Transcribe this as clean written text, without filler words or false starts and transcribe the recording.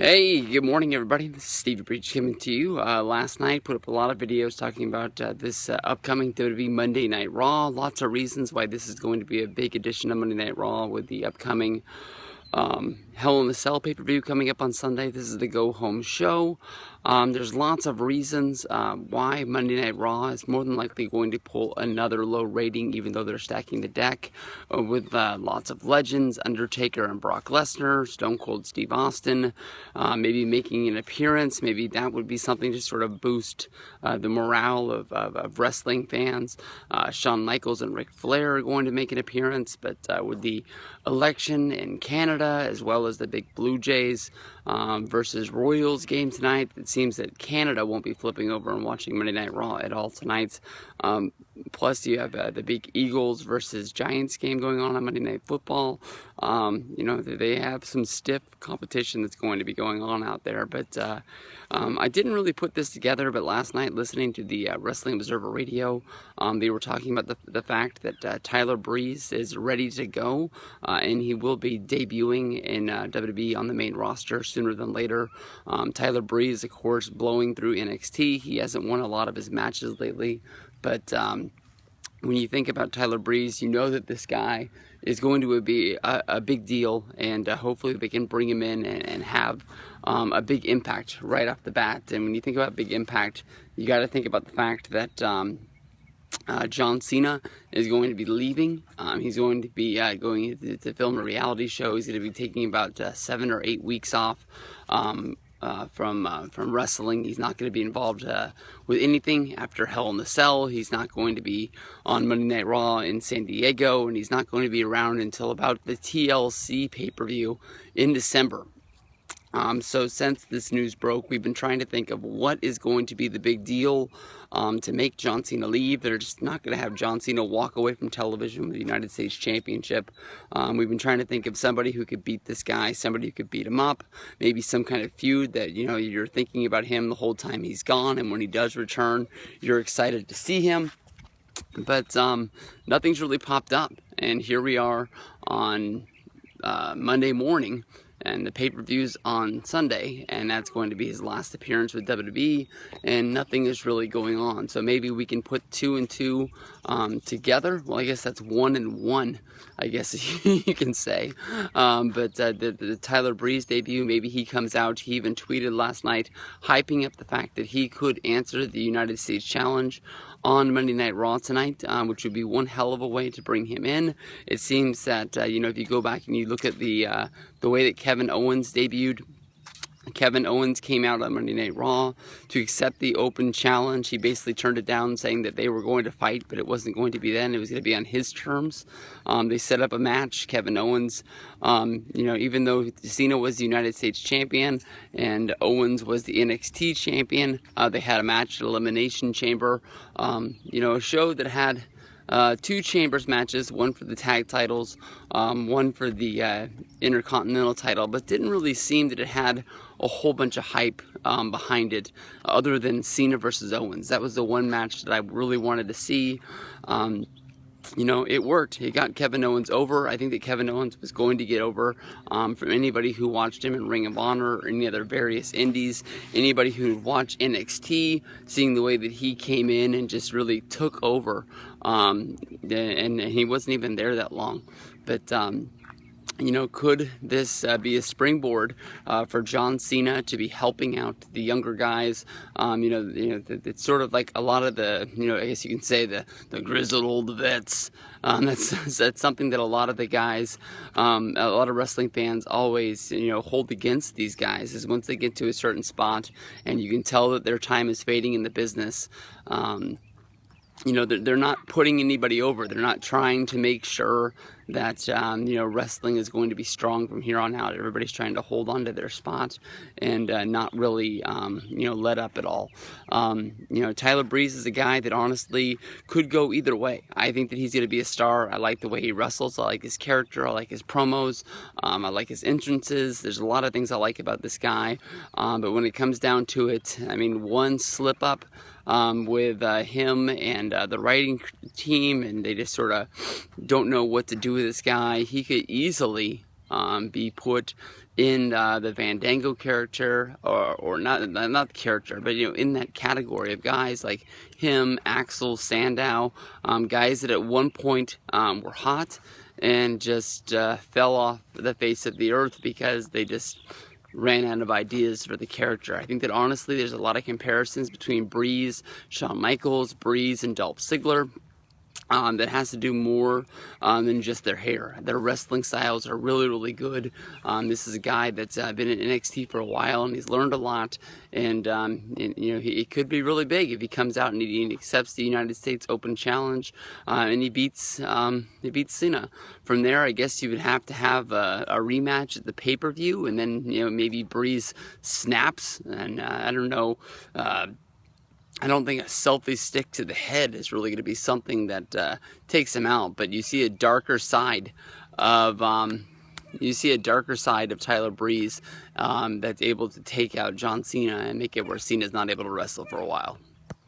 Hey, good morning everybody. This is Stevie Breach coming to you. Last night put up a lot of videos talking about this upcoming WWE Monday Night Raw. Lots of reasons why this is going to be a big edition of Monday Night Raw with the upcoming Hell in the Cell pay-per-view coming up on Sunday. This is the go-home show. There's lots of reasons why Monday Night Raw is more than likely going to pull another low rating, even though they're stacking the deck with lots of legends, Undertaker and Brock Lesnar, Stone Cold Steve Austin, maybe making an appearance. Maybe that would be something to sort of boost the morale of wrestling fans. Shawn Michaels and Ric Flair are going to make an appearance, but with the election in Canada, as well as the big Blue Jays versus Royals game tonight, it seems that Canada won't be flipping over and watching Monday Night Raw at all tonight. Plus, you have the big Eagles versus Giants game going on Monday Night Football. You know, they have some stiff competition that's going to be going on out there. But I didn't really put this together, but last night listening to the Wrestling Observer Radio, they were talking about the fact that Tyler Breeze is ready to go, and he will be debuting in WWE on the main roster sooner than later. Tyler Breeze, of course, blowing through NXT. He hasn't won a lot of his matches lately, but when you think about Tyler Breeze, you know that this guy is going to be a big deal, and hopefully they can bring him in and have a big impact right off the bat. And when you think about big impact, you got to think about the fact that John Cena is going to be leaving. He's going to be going to film a reality show. He's going to be taking about 7 or 8 weeks off from wrestling. He's not going to be involved with anything after Hell in the Cell. He's not going to be on Monday Night Raw in San Diego, and he's not going to be around until about the TLC pay-per-view in December. So since this news broke, we've been trying to think of what is going to be the big deal to make John Cena leave. They're just not going to have John Cena walk away from television with the United States Championship. We've been trying to think of somebody who could beat this guy, somebody who could beat him up, maybe some kind of feud that, you know, you're thinking about him the whole time he's gone, and when he does return, you're excited to see him. But nothing's really popped up, and here we are on Monday morning, and the pay-per-view's on Sunday, and that's going to be his last appearance with WWE, and nothing is really going on. So maybe we can put 2 and 2 together. Well, I guess that's 1 and 1, I guess you can say. But the Tyler Breeze debut, maybe he comes out. He even tweeted last night hyping up the fact that he could answer the United States Challenge on Monday Night Raw tonight, which would be one hell of a way to bring him in. It seems that, you know, if you go back and you look at the way that Kevin Owens debuted, Kevin Owens came out on Monday Night Raw to accept the open challenge. He basically turned it down, saying that they were going to fight, but it wasn't going to be then. It was going to be on his terms. They set up a match. Kevin Owens, you know, even though Cena was the United States Champion and Owens was the NXT Champion, they had a match at Elimination Chamber. You know, a show that had 2 Chambers matches, one for the tag titles, one for the Intercontinental title, but didn't really seem that it had a whole bunch of hype behind it, other than Cena versus Owens. That was the one match that I really wanted to see. You know, it worked. It got Kevin Owens over. I think that Kevin Owens was going to get over from anybody who watched him in Ring of Honor or any other various indies. Anybody who watched NXT, seeing the way that he came in and just really took over. And he wasn't even there that long. But you know, could this be a springboard for John Cena to be helping out the younger guys? You know, it's sort of like a lot of the, you know, I guess you can say the grizzled old vets. That's something that a lot of the guys, a lot of wrestling fans always, you know, hold against these guys, is once they get to a certain spot and you can tell that their time is fading in the business. You know, they're not putting anybody over. They're not trying to make sure that, you know, wrestling is going to be strong from here on out. Everybody's trying to hold on to their spot and not really, you know, let up at all. You know, Tyler Breeze is a guy that honestly could go either way. I think that he's going to be a star. I like the way he wrestles. I like his character. I like his promos. I like his entrances. There's a lot of things I like about this guy. But when it comes down to it, I mean, one slip up with him and the writing team, and they just sort of don't know what to do with this guy. He could easily be put in the Fandango character, or not the character, but in that category of guys like him, Axel, Sandow, guys that at one point were hot and just fell off the face of the earth because they just ran out of ideas for the character. I think that honestly there's a lot of comparisons between Breeze, Shawn Michaels, Breeze, and Dolph Ziggler. That has to do more than just their hair. Their wrestling styles are really, really good. This is a guy that's been in NXT for a while, and he's learned a lot. And he could be really big if he comes out and he accepts the United States Open Challenge, and he beats Cena. From there, I guess you would have to have a rematch at the pay-per-view, and then maybe Breeze snaps, and I don't know. I don't think a selfie stick to the head is really going to be something that takes him out. But you see a darker side of Tyler Breeze that's able to take out John Cena and make it where Cena's not able to wrestle for a while.